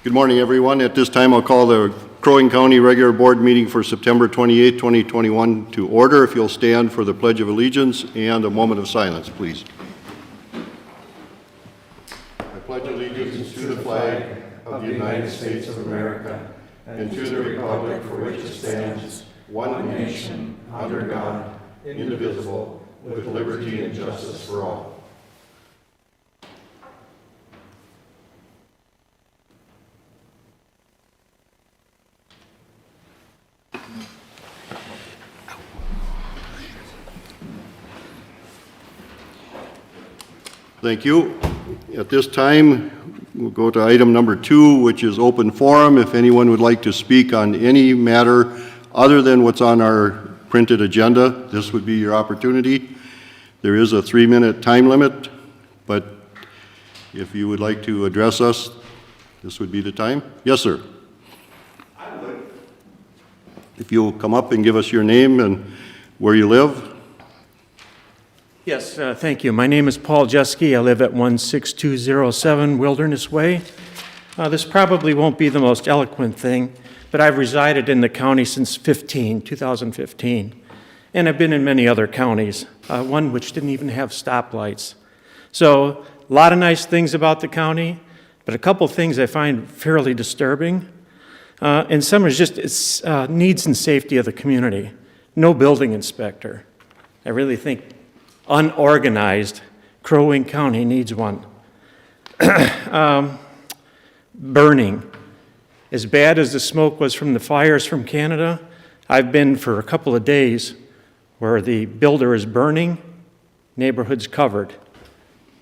Good morning, everyone. At this time, I'll call the Crow Wing County Regular Board meeting for September 28, 2021 to order. If you'll stand for the Pledge of Allegiance and a moment of silence, please. I pledge allegiance to the flag of the United States of America and to the republic for which it stands, one nation, under God, indivisible, with liberty and justice for all. Thank you. At this time, we'll go to item number 2, which is open forum. If anyone would like to speak on any matter other than what's on our printed agenda, this would be your opportunity. There is a 3-minute time limit, but if you would like to address us, this would be the time. Yes, sir. I would. If you'll come up and give us your name and where you live. Yes, thank you. My name is Paul Jeske. I live at 16207 Wilderness Way. This probably won't be the most eloquent thing, but I've resided in the county since 2015, and I've been in many other counties, one which didn't even have stoplights. So a lot of nice things about the county, but a couple things I find fairly disturbing. And some is just its needs and safety of the community. No building inspector. I really think unorganized Crow Wing County needs one. Burning. As bad as the smoke was from the fires from Canada, I've been for a couple of days where the builder is burning, neighborhoods covered.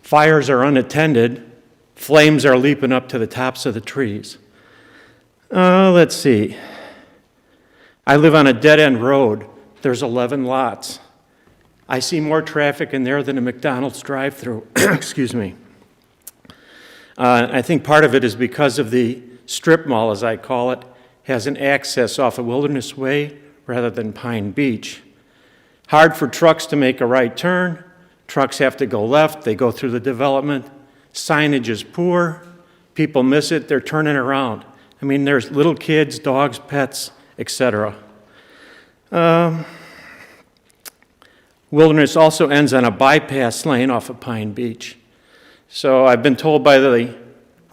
Fires are unattended, flames are leaping up to the tops of the trees. Let's see. I live on a dead-end road. There's 11 lots. I see more traffic in there than a McDonald's drive-through. Excuse me. I think part of it is because of the strip mall, as I call it, has an access off of Wilderness Way rather than Pine Beach. Hard for trucks to make a right turn. Trucks have to go left. They go through the development. Signage is poor. People miss it. They're turning around. I mean, there's little kids, dogs, pets, etc. Wilderness also ends on a bypass lane off of Pine Beach. So I've been told by the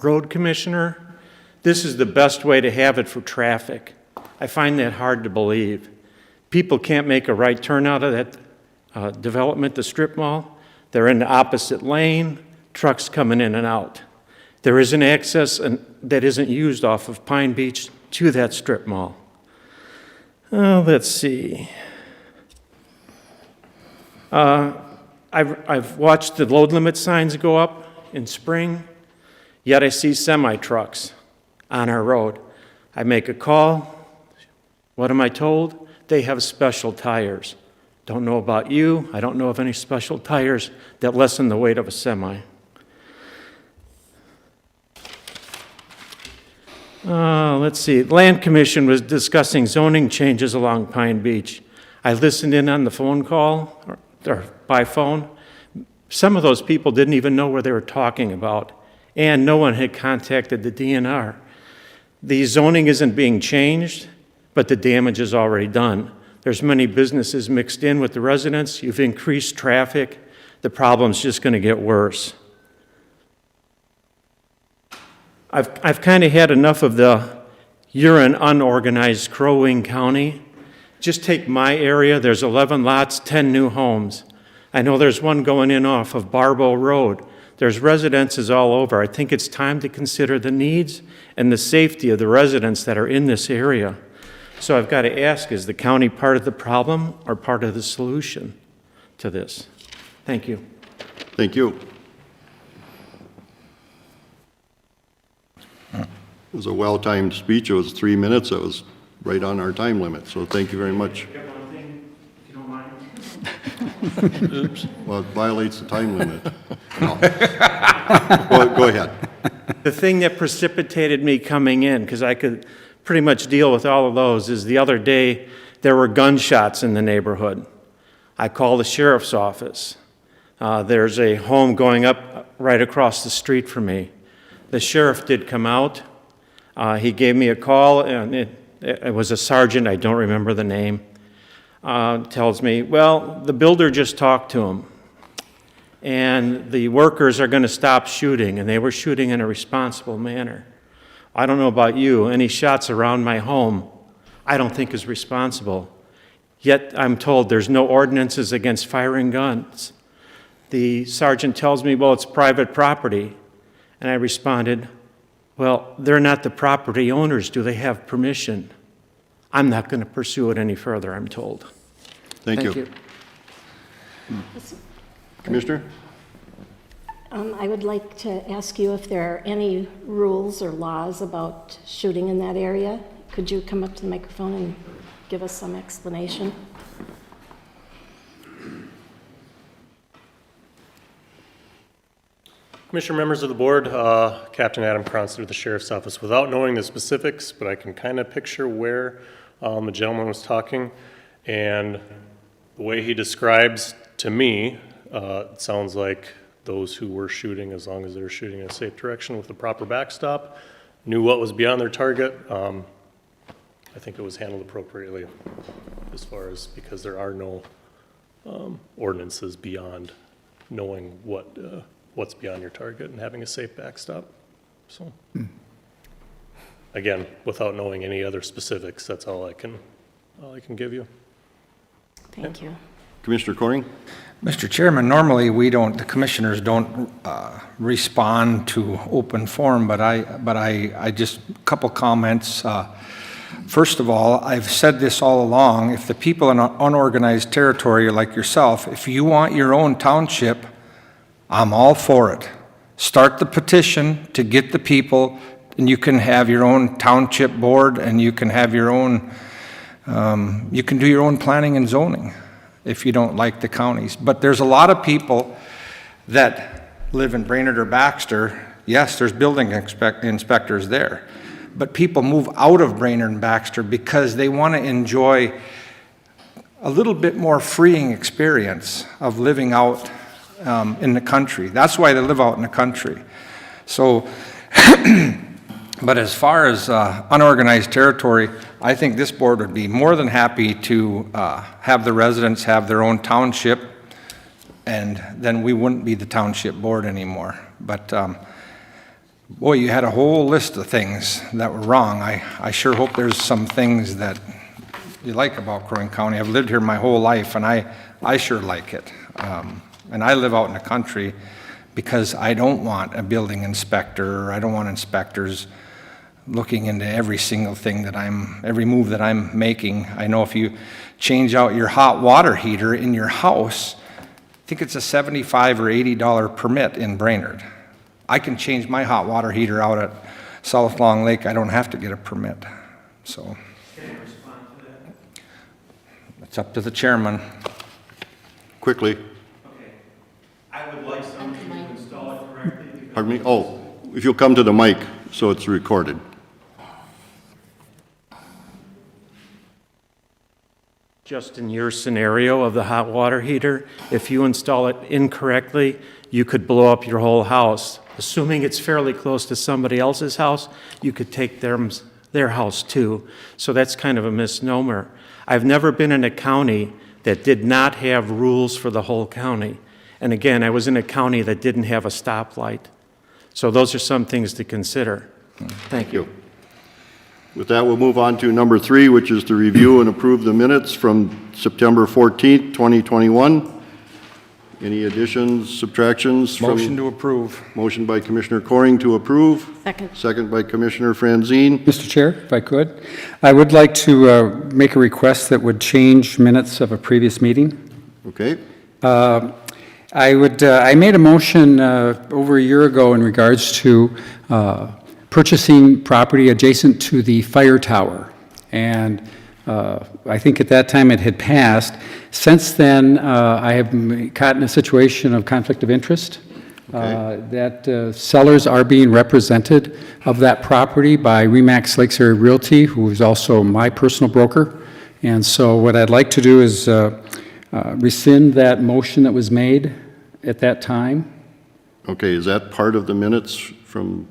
road commissioner, this is the best way to have it for traffic. I find that hard to believe. People can't make a right turn out of that development, the strip mall. They're in the opposite lane, trucks coming in and out. There is an access that isn't used off of Pine Beach to that strip mall. Let's see. I've watched the load limit signs go up in spring, yet I see semi-trucks on our road. I make a call. What am I told? They have special tires. Don't know about you. I don't know of any special tires that lessen the weight of a semi. Let's see. Land Commission was discussing zoning changes along Pine Beach. I listened in on the phone call, or by phone. Some of those people didn't even know what they were talking about, and no one had contacted the DNR. The zoning isn't being changed, but the damage is already done. There's many businesses mixed in with the residents. You've increased traffic. The problem's just going to get worse. I've kind of had enough of the you're an unorganized Crow Wing County. Just take my area. There's 11 lots, 10 new homes. I know there's one going in off of Barbow Road. There's residences all over. I think it's time to consider the needs and the safety of the residents that are in this area. So I've got to ask, is the county part of the problem or part of the solution to this? Thank you. Thank you. It was a well-timed speech. It was 3 minutes. It was right on our time limit, so thank you very much. Got one thing, if you don't mind. Oops. Well, it violates the time limit. No. Go ahead. The thing that precipitated me coming in, because I could pretty much deal with all of those, is the other day there were gunshots in the neighborhood. I called the sheriff's office. There's a home going up right across the street from me. The sheriff did come out. He gave me a call, and it was a sergeant, I don't remember the name, tells me, well, the builder just talked to him, and the workers are going to stop shooting, and they were shooting in a responsible manner. I don't know about you, any shots around my home I don't think is responsible. Yet I'm told there's no ordinances against firing guns. The sergeant tells me, well, it's private property. And I responded, well, they're not the property owners. Do they have permission? I'm not going to pursue it any further, I'm told. Thank you. Commissioner? I would like to ask you if there are any rules or laws about shooting in that area. Could you come up to the microphone and give us some explanation? Commissioner, members of the board, Captain Adam Cronster with the Sheriff's Office. Without knowing the specifics, but I can kind of picture where the gentleman was talking, and the way he describes to me, it sounds like those who were shooting, as long as they were shooting in a safe direction with the proper backstop, knew what was beyond their target. I think it was handled appropriately as far as, because there are no ordinances beyond knowing what's beyond your target and having a safe backstop. So, again, without knowing any other specifics, that's all I can give you. Thank you. Commissioner Corning? Mr. Chairman, normally the commissioners don't respond to open forum, but I just, a couple comments. First of all, I've said this all along, if the people in an unorganized territory like yourself, if you want your own township, I'm all for it. Start the petition to get the people, and you can have your own township board, and you can have your own, you can do your own planning and zoning if you don't like the counties. But there's a lot of people that live in Brainerd or Baxter. Yes, there's building inspectors there. But people move out of Brainerd and Baxter because they want to enjoy a little bit more freeing experience of living out in the country. That's why they live out in the country. So, but as far as unorganized territory, I think this board would be more than happy to have the residents have their own township, and then we wouldn't be the township board anymore. But boy, you had a whole list of things that were wrong. I sure hope there's some things that you like about Crow Wing County. I've lived here my whole life, and I sure like it. And I live out in the country because I don't want a building inspector, or I don't want inspectors looking into every single thing every move that I'm making. I know if you change out your hot water heater in your house, I think it's a $75 or $80 permit in Brainerd. I can change my hot water heater out at South Long Lake. I don't have to get a permit. So it's up to the chairman. Quickly. I would like somebody to install it correctly. Pardon me? Oh, if you'll come to the mic so it's recorded. Just in your scenario of the hot water heater, if you install it incorrectly, you could blow up your whole house. Assuming it's fairly close to somebody else's house, you could take their house too. So that's kind of a misnomer. I've never been in a county that did not have rules for the whole county. And again, I was in a county that didn't have a stoplight. So those are some things to consider. Thank you. With that, we'll move on to number 3, which is to review and approve the minutes from September 14th, 2021. Any additions, subtractions? Motion to approve. Motion by Commissioner Corring to approve. Second. Second by Commissioner Franzine. Mr. Chair, if I could, I would like to make a request that would change minutes of a previous meeting. Okay. I made a motion over a year ago in regards to purchasing property adjacent to the fire tower. And I think at that time it had passed. Since then, I have caught in a situation of conflict of interest. Okay. That sellers are being represented of that property by Remax Lakes Area Realty, who is also my personal broker. And so what I'd like to do is rescind that motion that was made at that time. Okay, is that part of the minutes from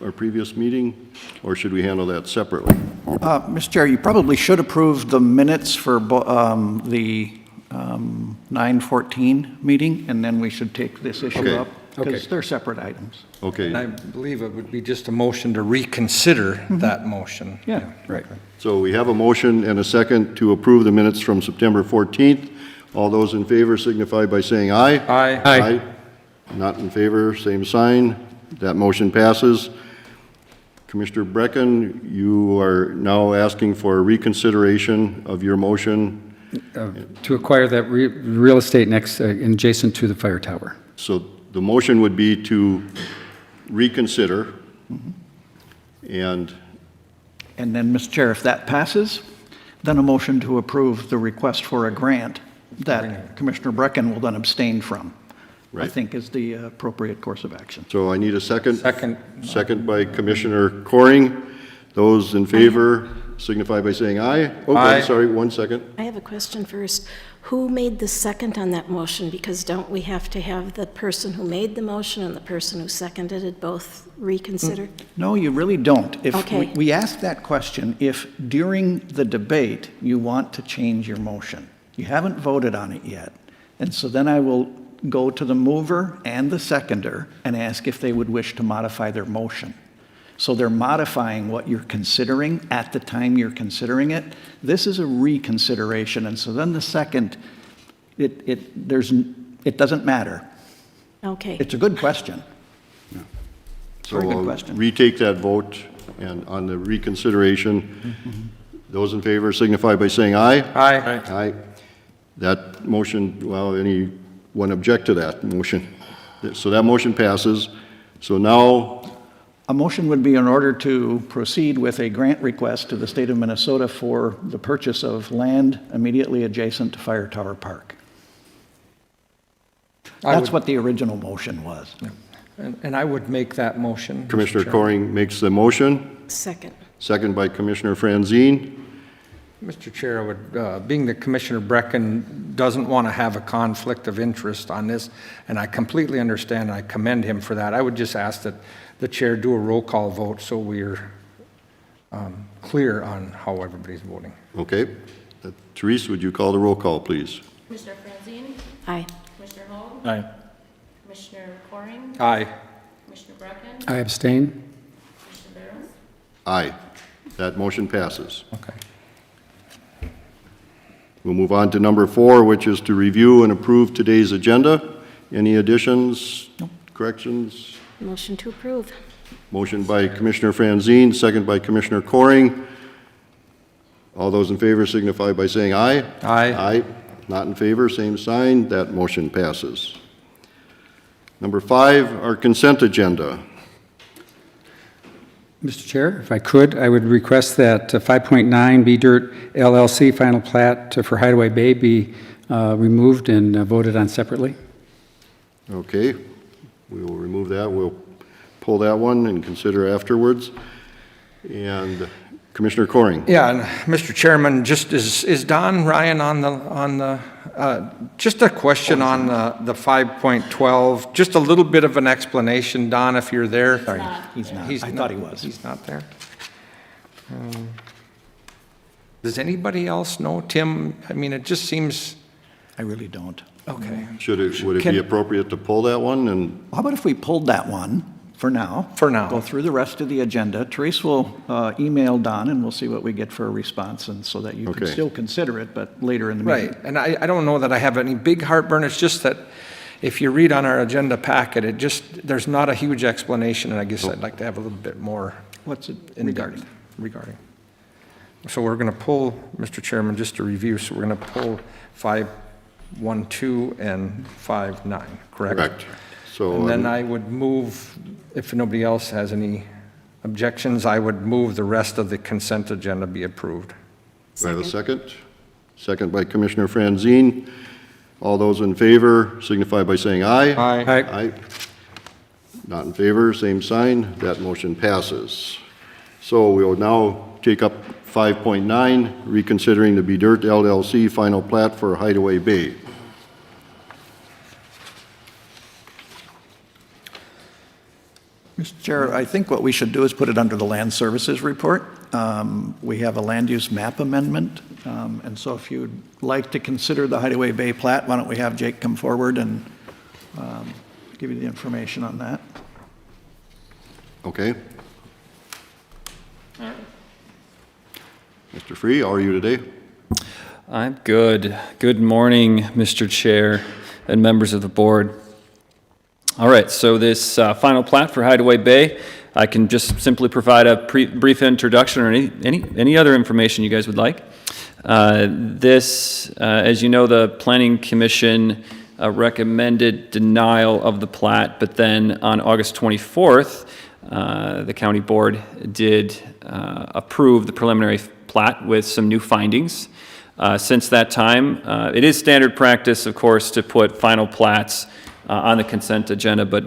our previous meeting, or should we handle that separately? Mr. Chair, you probably should approve the minutes for the 9/14 meeting, and then we should take this issue Okay. up, Okay. because they're separate items. And I Okay, believe it would be just a motion to reconsider that motion. Yeah. Right. so we have a motion and a second to approve the minutes from September 14th. All those in favor signify by saying aye. Aye. Aye. Not in favor, same sign. That motion passes. Commissioner Brecken, you are now asking for reconsideration of your motion. To acquire that real estate next, adjacent to the fire tower. So the motion would be to reconsider, and And then, Mr. Chair, if that passes, then a motion to approve the request for a grant that Commissioner Brecken will then abstain from, I Right. think is the appropriate course of action. so I need a second. Second. Second by Commissioner Coring. Those in favor signify by saying aye. Oh, Aye. I'm sorry, 1 second. I have a question first. Who made the second on that motion? Because don't we have to have the person who made the motion and the person who seconded it both reconsidered? No, you really don't. If Okay. we ask that question if during the debate you want to change your motion. You haven't voted on it yet. And so then I will go to the mover and the seconder and ask if they would wish to modify their motion. So they're modifying what you're considering at the time you're considering it. This is a reconsideration, and so then the second, it doesn't matter. Okay. It's a good question. So Very good we'll question. retake that vote, and on the reconsideration, those in favor signify by saying aye. Aye. Aye. That motion, well, anyone object to that motion? So that motion passes. So now, A motion would be in order to proceed with a grant request to the state of Minnesota for the purchase of land immediately adjacent to Fire Tower Park. That's what the original motion was. And I would make that motion. Mr. Commissioner Chair. Coring makes the motion, Second. second by Commissioner Franzine. Mr. Chair, I would, being that Commissioner Brecken doesn't want to have a conflict of interest on this, and I completely understand, and I commend him for that, I would just ask that the chair do a roll call vote so we're clear on how everybody's voting. Okay. Therese, would you call the roll call, please? Commissioner Franzine? Aye. Commissioner Hall? Aye. Commissioner Coring? Aye. Commissioner Brecken? I abstain. Commissioner Barrows? Aye. That motion passes. Okay. We'll move on to number 4, which is to review and approve today's agenda. Any additions, corrections? Motion to approve. Motion by Commissioner Franzine, second by Commissioner Coring. All those in favor signify by saying aye. Aye. Aye. Not in favor, same sign. That motion passes. Number 5, our consent agenda. Mr. Chair, if I could, I would request that 5.9 B Dirt LLC final plat for Hideaway Bay be removed and voted on separately. Okay, we will remove that. We'll pull that one and consider afterwards. And Commissioner Coring. Yeah, and Mr. Chairman, just is Don Ryan on the, just a question on the 5.12, just a little bit of an explanation, Don, if you're there. Sorry, he's not. I thought he was. He's not there. Does anybody else know? Tim, I mean, it just seems, I really don't. okay. Would it be appropriate to pull that one? And How about if we pulled that one for now? For now. Go through the rest of the agenda. Therese will email Don, and we'll see what we get for a response, and so that you can Okay. still consider it, but later in the meeting. Right, and I don't know that I have any big heartburn, it's just that if you read on our agenda packet, it just, there's not a huge explanation, and I guess I'd like to have a little bit more What's it in regarding? depth regarding. So we're going to pull, Mr. Chairman, just to review, so we're going to pull 5.12 and 5.9, correct? correct. So And then I would move, if nobody else has any objections, I would move the rest of the consent agenda be approved. do I have a second? Second by Commissioner Franzine. All those in favor signify by saying aye. Aye. Aye. Not in favor, same sign. That motion passes. So we will now take up 5.9, reconsidering the B Dirt LLC final plat for Hideaway Bay. Mr. Chair, I think what we should do is put it under the Land Services report. We have a land use map amendment, and so if you'd like to consider the Hideaway Bay plat, why don't we have Jake come forward and give you the information on that? Okay. Mr. Free, how are you today? I'm good. Good morning, Mr. Chair and members of the board. All right, so this final plat for Hideaway Bay, I can just simply provide a brief introduction or any other information you guys would like. As you know, the Planning Commission recommended denial of the plat, but then on August 24th, the county board did approve the preliminary plat with some new findings. Since that time, it is standard practice, of course, to put final plats on the consent agenda, but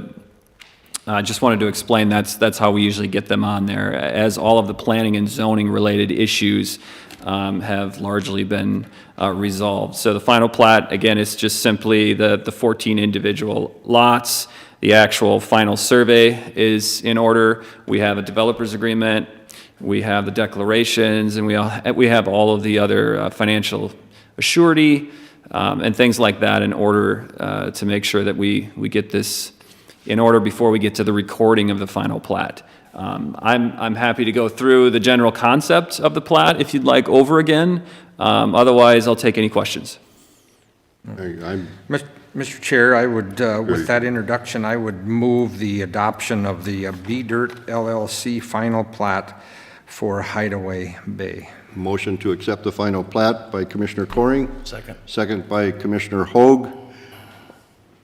I just wanted to explain that's how we usually get them on there, as all of the planning and zoning related issues have largely been resolved. So the final plat, again, is just simply the 14 individual lots. The actual final survey is in order. We have a developer's agreement, we have the declarations, and we have all of the other financial assurity and things like that in order to make sure that we get this in order before we get to the recording of the final plat. I'm happy to go through the general concept of the plat if you'd like over again. Otherwise, I'll take any questions. Mr. Chair, I would, with that introduction, I would move the adoption of the B-Dirt LLC final plat for Hideaway Bay. Motion to accept the final plat by Commissioner Coring. Second. Second by Commissioner Hoag.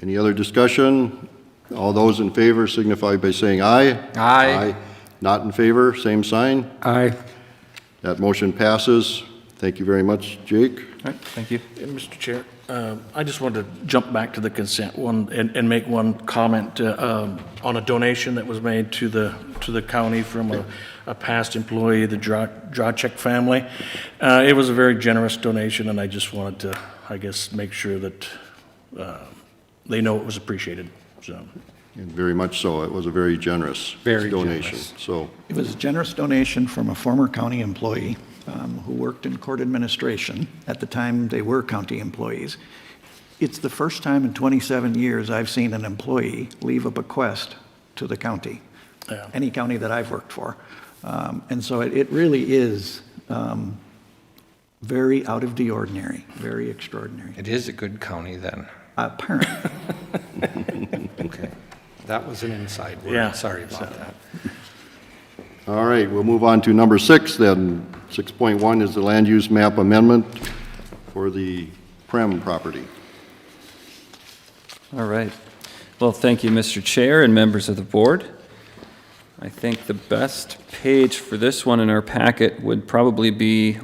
Any other discussion? All those in favor signify by saying aye. Aye. Not in favor, same sign. Aye. That motion passes. Thank you very much, Jake. All right, thank you. Mr. Chair, I just wanted to jump back to the consent one and make one comment on a donation that was made to the county from a past employee, the Drawcheck family. It was a very generous donation, and I just wanted to, I guess, make sure that they know it was appreciated. So. And very much so. It was a very generous donation. So It was a generous donation from a former county employee who worked in court administration. At the time, they were county employees. It's the first time in 27 years I've seen an employee leave a bequest to the county, any county that I've worked for. And so it really is very out of the ordinary, very extraordinary. It is a good county then. Apparently. Okay. That was an inside word. Yeah. Sorry about that. all right, we'll move on to number 6 then. 6.1 is the land use map amendment for the Prem property. All right. Well, thank you, Mr. Chair and members of the board. I think the best page for this one in our packet would probably be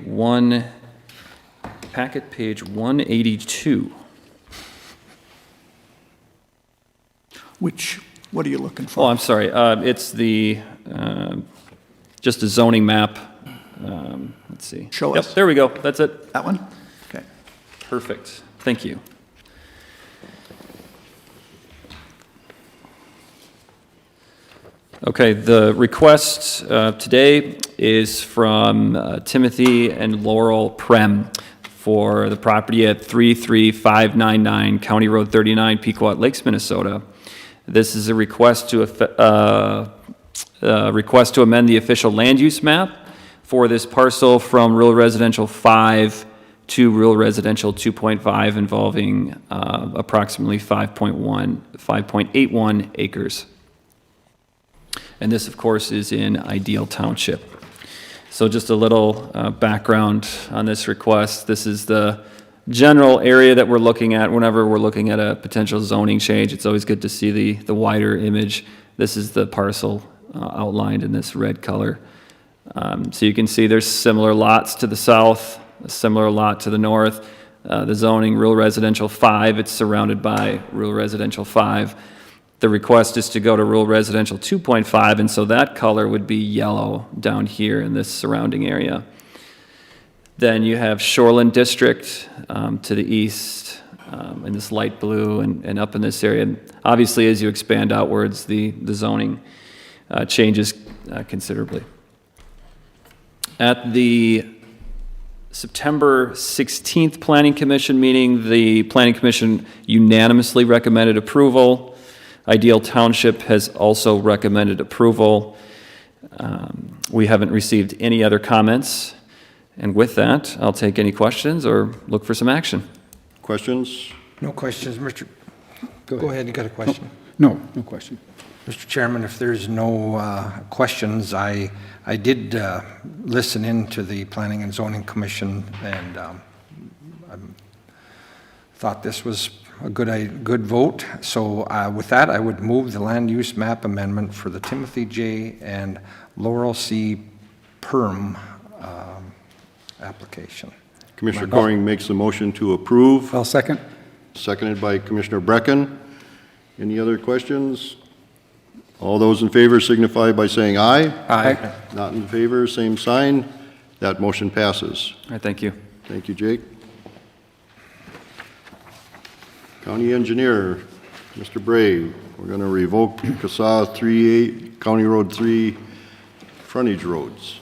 packet page 182. What are you looking Oh, for? I'm sorry. It's just a zoning map. Let's see. Show Yep, us. there we go. That's it. That one? Okay. Perfect. Thank you. Okay, the request today is from Timothy and Laurel Prem for the property at 33599 County Road 39, Pequot Lakes, Minnesota. This is a request to amend the official land use map for this parcel from rural residential 5 to rural residential 2.5 involving approximately 5.81 acres. And this, of course, is in Ideal Township. So just a little background on this request. This is the general area that we're looking at whenever we're looking at a potential zoning change. It's always good to see the wider image. This is the parcel outlined in this red color. So you can see there's similar lots to the south, a similar lot to the north. The zoning, rural residential 5, it's surrounded by rural residential 5. The request is to go to rural residential 2.5, and so that color would be yellow down here in this surrounding area. Then you have Shoreland District to the east, in this light blue, and up in this area. And obviously, as you expand outwards, the zoning changes considerably. At the September 16th Planning Commission meeting, the Planning Commission unanimously recommended approval. Ideal Township has also recommended approval. We haven't received any other comments. And with that, I'll take any questions or look for some action. Questions? No questions, Mr. Go ahead, you got a question? No, no question. Mr. Chairman, if there's no questions, I did listen in to the Planning and Zoning Commission, and I thought this was a good vote. So with that, I would move the land use map amendment for the Timothy J. and Laurel C. Perm application. Commissioner Coring makes the motion to approve, I'll second. seconded by Commissioner Brecken. Any other questions? All those in favor signify by saying aye. Aye. Not in favor, same sign. That motion passes. All right, thank you. Thank you, Jake. County Engineer, Mr. Brave, we're going to revoke CASA 38, County Road 3 frontage roads.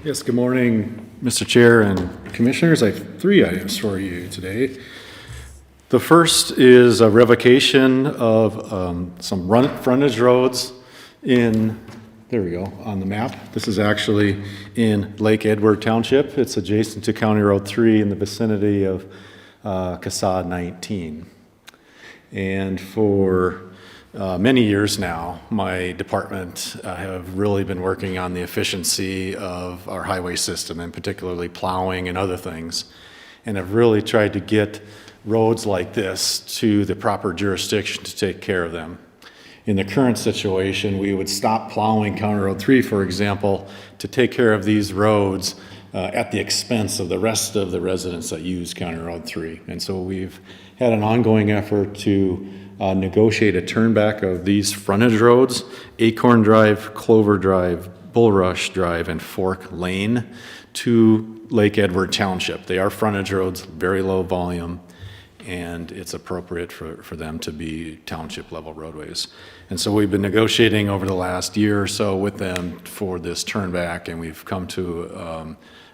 Yes, good morning, Mr. Chair and Commissioners. I have 3 items for you today. The first is a revocation of some frontage roads in, there we go, on the map. This is actually in Lake Edward Township. It's adjacent to County Road 3 in the vicinity of CASA 19. And for many years now, my department have really been working on the efficiency of our highway system, and particularly plowing and other things, and have really tried to get roads like this to the proper jurisdiction to take care of them. In the current situation, we would stop plowing County Road 3, for example, to take care of these roads at the expense of the rest of the residents that use County Road 3. And so we've had an ongoing effort to negotiate a turnback of these frontage roads, Acorn Drive, Clover Drive, Bulrush Drive, and Fork Lane, to Lake Edward Township. They are frontage roads, very low volume, and it's appropriate for them to be township level roadways. And so we've been negotiating over the last year or so with them for this turnback, and we've come to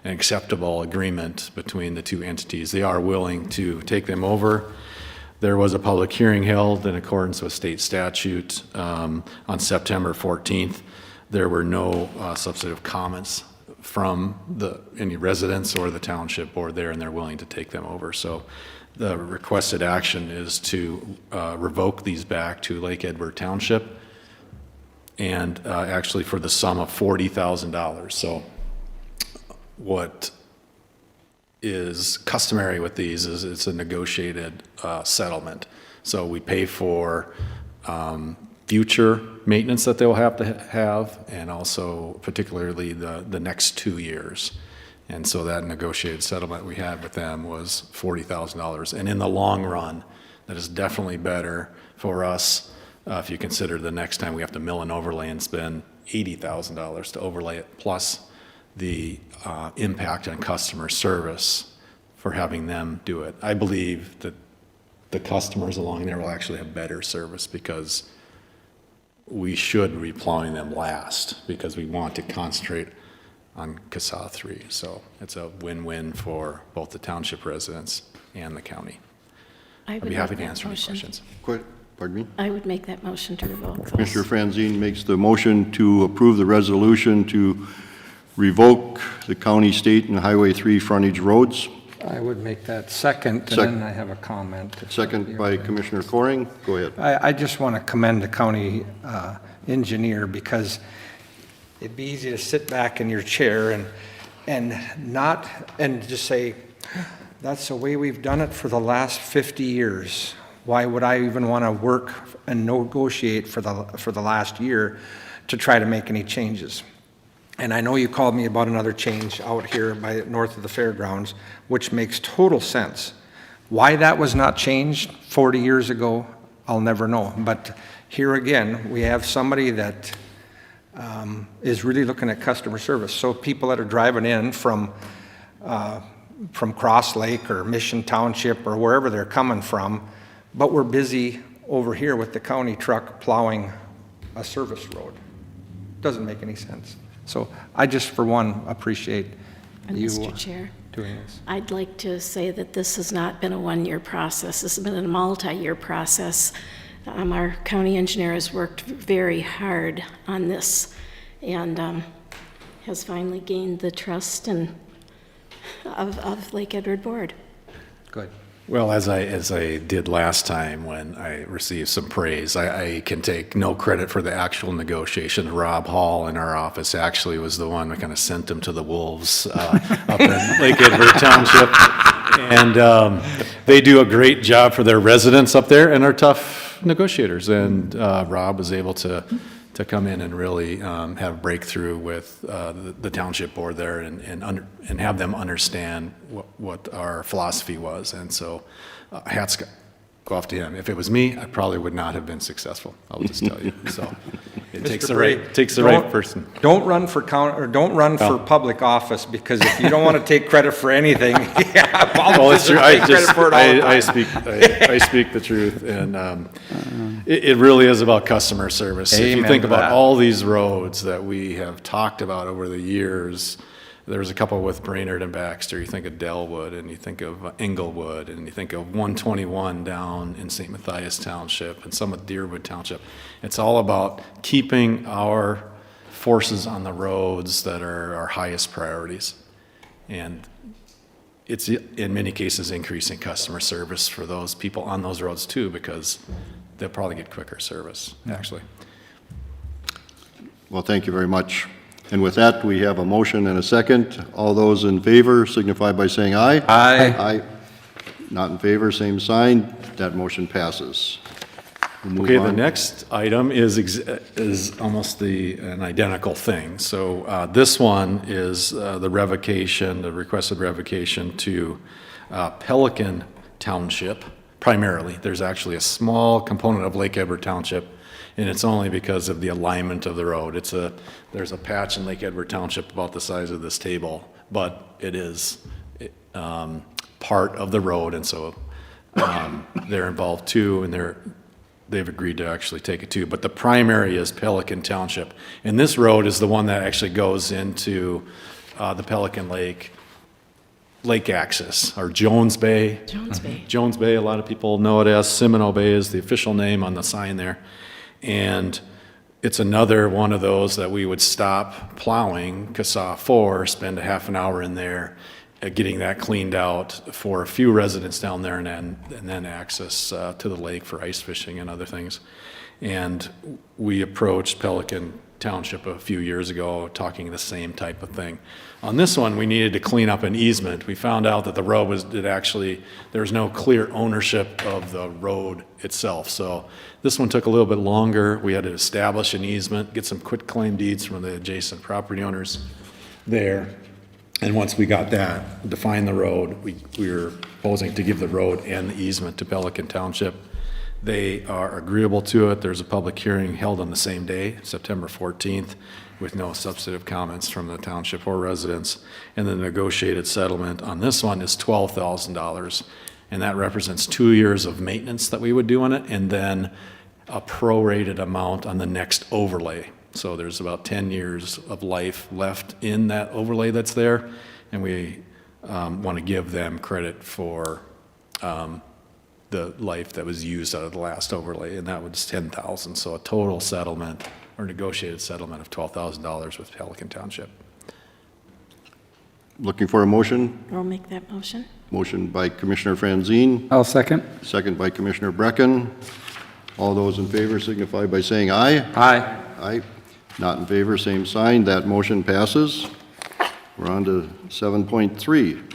an acceptable agreement between the two entities. They are willing to take them over. There was a public hearing held in accordance with state statute on September 14th. There were no substantive comments from any residents or the township board there, and they're willing to take them over. So the requested action is to revoke these back to Lake Edward Township, and actually for the sum of $40,000. So what is customary with these is it's a negotiated settlement. So we pay for future maintenance that they'll have to have, and also particularly the next 2 years. And so that negotiated settlement we had with them was $40,000. And in the long run, that is definitely better for us if you consider the next time we have to mill and overlay and spend $80,000 to overlay it, plus the impact on customer service for having them do it. I believe that the customers along there will actually have better service, because we should be plowing them last, because we want to concentrate on CASA 3. So it's a win-win for both the township residents and the county. I'd be happy to answer any questions. Pardon me? I would make that motion to revoke those. Commissioner Franzine makes the motion to approve the resolution to revoke the county, state, and Highway 3 frontage roads. I would make that second, and then I have a comment. Second by Commissioner Coring. Go ahead. I just want to commend the county engineer, because it'd be easy to sit back in your chair and just say, that's the way we've done it for the last 50 years. Why would I even want to work and negotiate for the last year to try to make any changes? And I know you called me about another change out here by north of the fairgrounds, which makes total sense. Why that was not changed 40 years ago, I'll never know. But here again, we have somebody that is really looking at customer service. So people that are driving in from Cross Lake or Mission Township or wherever they're coming from, but we're busy over here with the county truck plowing a service road. Doesn't make any sense. So I just, for one, appreciate And you Mr. Chair, doing this. I'd like to say that this has not been a one-year process. This has been a multi-year process. Our county engineer has worked very hard on this and has finally gained the trust of Lake Edward Board. Good. Well, as I did last time when I received some praise, I can take no credit for the actual negotiation. Rob Hall in our office actually was the one that kind of sent them to the wolves up in Lake Edward Township. And they do a great job for their residents up there and are tough negotiators. And Rob was able to come in and really have a breakthrough with the township board there and have them understand what our philosophy was. And so hats go off to him. If it was me, I probably would not have been successful. I'll just tell you. So it takes the right person. Don't run for for public office, because if you don't want to take credit for anything, yeah, Well, it's true. take credit for it all the time. I speak the truth, and it really is about customer service. If you Amen think to about that. all these roads that we have talked about over the years, there was a couple with Brainerd and Baxter. You think of Delwood, and you think of Englewood, and you think of 121 down in St. Matthias Township, and some with Deerwood Township. It's all about keeping our forces on the roads that are our highest priorities. And it's in many cases increasing customer service for those people on those roads too, because they'll probably get quicker service, actually. Well, thank you very much. And with that, we have a motion and a second. All those in favor signify by saying aye. Aye. Aye. Not in favor, same sign. That motion passes. We'll move Okay, the on. next item is almost an identical thing. So this one is the requested revocation to Pelican Township primarily. There's actually a small component of Lake Edward Township, and it's only because of the alignment of the road. There's a patch in Lake Edward Township about the size of this table, but it is part of the road, and so they're involved too, and they've agreed to actually take it too. But the primary is Pelican Township, and this road is the one that actually goes into the Pelican Lake axis, or Jones Bay. Jones Bay. Jones Bay, a lot of people know it as. Seminole Bay is the official name on the sign there. And it's another one of those that we would stop plowing CASA 4, spend a half an hour in there, getting that cleaned out for a few residents down there, and then access to the lake for ice fishing and other things. And we approached Pelican Township a few years ago talking the same type of thing. On this one, we needed to clean up an easement. We found out that the road there was no clear ownership of the road itself. So this one took a little bit longer. We had to establish an easement, get some quitclaim deeds from the adjacent property owners there. And once we got that, define the road, we were proposing to give the road and the easement to Pelican Township. They are agreeable to it. There's a public hearing held on the same day, September 14th, with no substantive comments from the township or residents. And the negotiated settlement on this one is $12,000. And that represents 2 years of maintenance that we would do on it, and then a prorated amount on the next overlay. So there's about 10 years of life left in that overlay that's there, and we want to give them credit for the life that was used out of the last overlay, and that was $10,000. So a total settlement or negotiated settlement of $12,000 with Pelican Township. Looking for a motion? I'll make that motion. Motion by Commissioner Franzine, I'll second. second by Commissioner Brecken. All those in favor signify by saying aye. Aye. Aye. Not in favor, same sign. That motion passes. We're on to 7.3.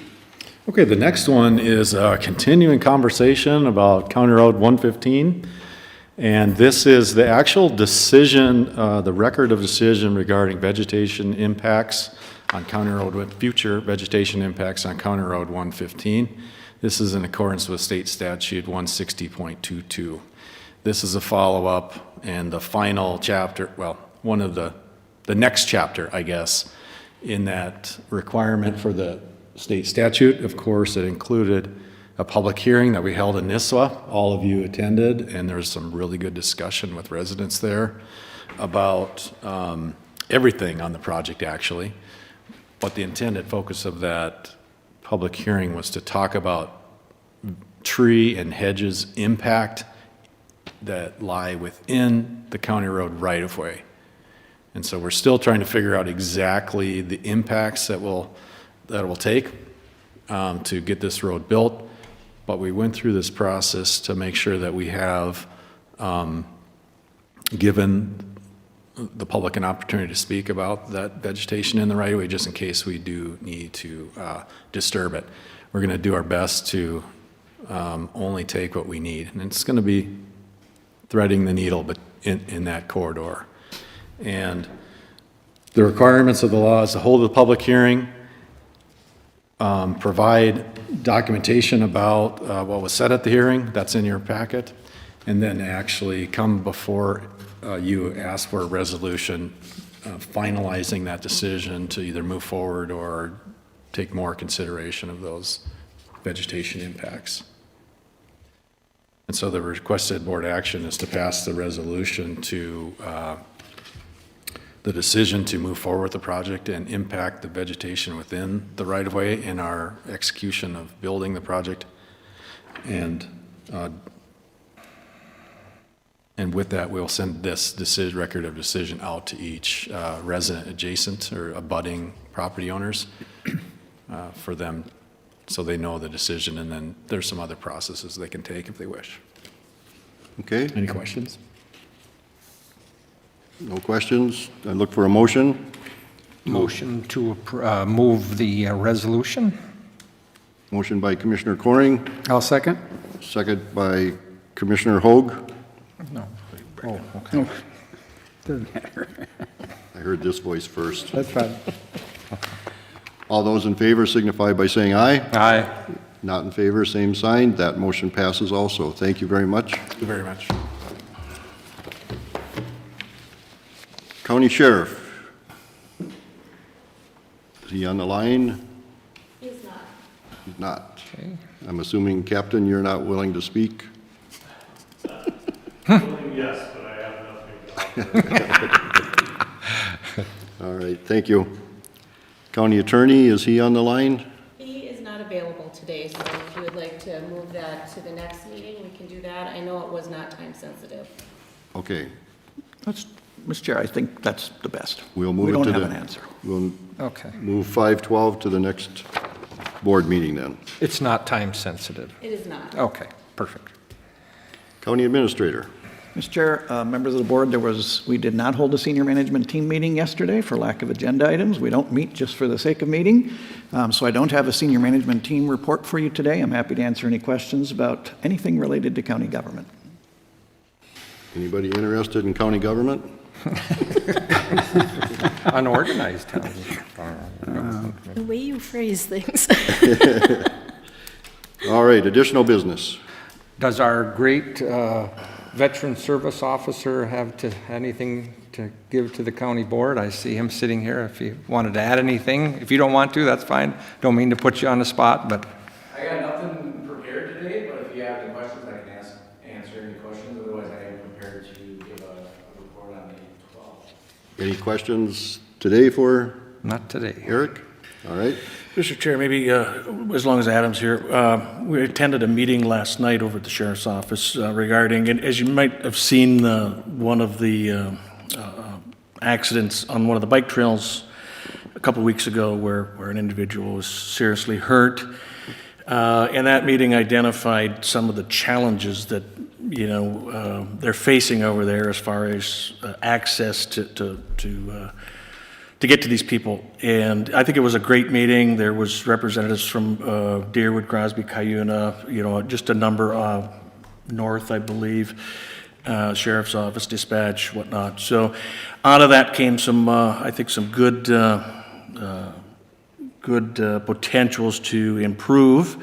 Okay, the next one is a continuing conversation about County Road 115. And this is the actual decision, the record of decision regarding vegetation impacts on County Road, future vegetation impacts on County Road 115. This is in accordance with State Statute 160.22. This is a follow-up and the final chapter, well, one of the next chapter, I guess, in that requirement for the state statute. Of course, it included a public hearing that we held in Nisswa. All of you attended, and there was some really good discussion with residents there about everything on the project, actually. But the intended focus of that public hearing was to talk about tree and hedges impact that lie within the county road right-of-way. And so we're still trying to figure out exactly the impacts that it will take to get this road built. But we went through this process to make sure that we have given the public an opportunity to speak about that vegetation in the right-of-way, just in case we do need to disturb it. We're going to do our best to only take what we need, and it's going to be threading the needle but in that corridor. And the requirements of the law is to hold a public hearing, provide documentation about what was said at the hearing, that's in your packet, and then actually come before you ask for a resolution finalizing that decision to either move forward or take more consideration of those vegetation impacts. And so the requested board action is to pass the resolution to the decision to move forward with the project and impact the vegetation within the right-of-way in our execution of building the project. And with that, we'll send this record of decision out to each resident adjacent or abutting property owners for them, so they know the decision, and then there's some other processes they can take if they wish. Okay, Any questions? no questions? I look for a motion. Motion to move the resolution? Motion by Commissioner Coring, I'll second. second by Commissioner Hoag. No. Oh, okay. Doesn't matter. I heard this voice first. That's fine. All those in favor signify by saying aye. Aye. Not in favor, same sign. That motion passes also. Thank you very much. Thank you very much. County Sheriff. Is he on the line? He's not. He's not. Okay. I'm assuming, Captain, you're not willing to speak? Yes, but I have nothing to offer. All right, thank you. County Attorney, is he on the line? He is not available today, so if you would like to move that to the next meeting, we can do that. I know it was not time sensitive. Okay, Mr. Chair, I think that's the best. we'll move We it don't to have the... an answer. We'll Okay. move 512 to the next board meeting then. It's not time sensitive. It is not. Okay, perfect. County Administrator. Mr. Chair, members of the board, we did not hold a senior management team meeting yesterday for lack of agenda items. We don't meet just for the sake of meeting. So I don't have a senior management team report for you today. I'm happy to answer any questions about anything related to county government. Anybody interested in county government? Unorganized town. The way you phrase things. All right, additional business. Does our great veteran service officer have anything to give to the county board? I see him sitting here. If he wanted to add anything, if you don't want to, that's fine. Don't mean to put you on the spot, but I got nothing prepared today, but if you have any questions, I can answer any questions. Otherwise, I am prepared to give a report on the 12th. Any questions today for not today. Eric? All right. Mr. Chair, maybe as long as Adam's here, we attended a meeting last night over at the Sheriff's Office regarding, and as you might have seen, one of the accidents on one of the bike trails a couple of weeks ago where an individual was seriously hurt. And that meeting identified some of the challenges that, they're facing over there as far as access to get to these people. And I think it was a great meeting. There was representatives from Deerwood, Crosby, Cuyuna, just a number north, I believe, Sheriff's Office, dispatch, whatnot. So out of that came some, I think, some good potentials to improve.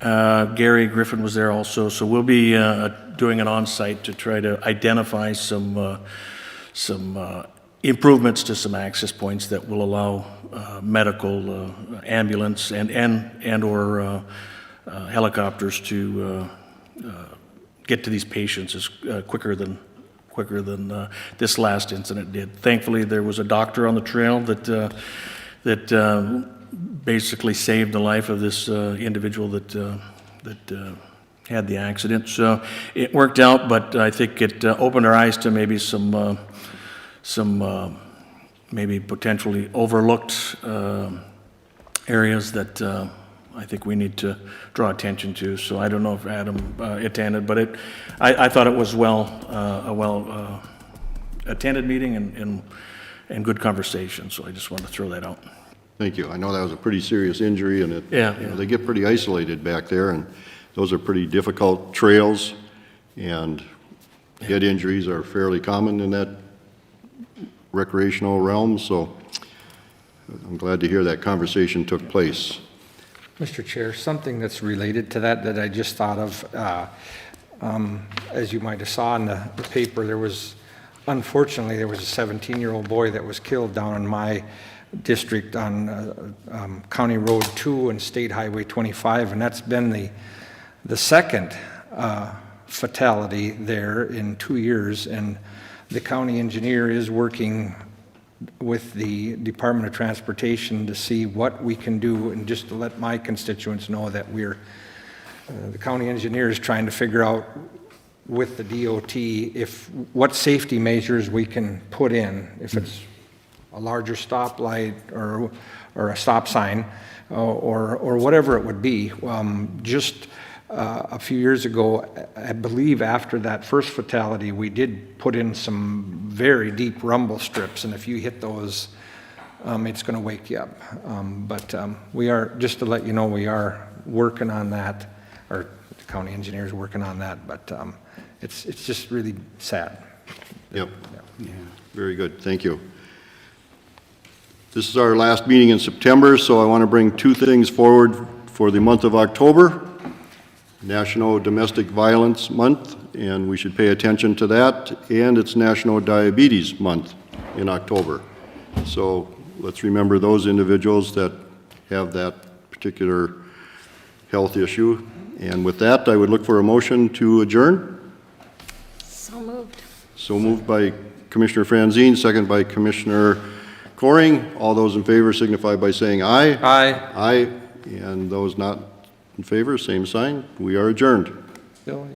Gary Griffin was there also. So we'll be doing an on-site to try to identify some improvements to some access points that will allow medical, ambulance, and or helicopters to get to these patients as quicker quicker than this last incident did. Thankfully, there was a doctor on the trail that basically saved the life of this individual that had the accident. So it worked out, but I think it opened our eyes to maybe some maybe potentially overlooked areas that I think we need to draw attention to. So I don't know if Adam attended, but I thought it was a well attended meeting and good conversation. So I just wanted to throw that out. Thank you. I know that was a pretty serious injury, and they get pretty isolated back there, and those are pretty difficult trails, and head injuries are fairly common in that recreational realm, so I'm glad to hear that conversation took place. Mr. Chair, something that's related to that I just thought of, as you might have saw in the paper, unfortunately, there was a 17-year-old boy that was killed down in my district on County Road 2 and State Highway 25, and that's been the second fatality there in 2 years, and the county engineer is working with the Department of Transportation to see what we can do, and just to let my constituents know that the county engineer is trying to figure out with the DOT what safety measures we can put in, if it's a larger stoplight or a stop sign or whatever it would be. Just a few years ago, I believe after that first fatality, we did put in some very deep rumble strips, and if you hit those, it's going to wake you up. But we are, just to let you know, we are working on that, or the county engineer is working on that, but it's just really sad. Yep. Very good. Thank you. This is our last meeting in September, so I want to bring two things forward for the month of October. National Domestic Violence Month, and we should pay attention to that, and it's National Diabetes Month in October. So let's remember those individuals that have that particular health issue. And with that, I would look for a motion to adjourn. So moved. So moved by Commissioner Franzine, second by Commissioner Coring. All those in favor signify by saying aye. Aye. Aye. And those not in favor, same sign. We are adjourned. Bill,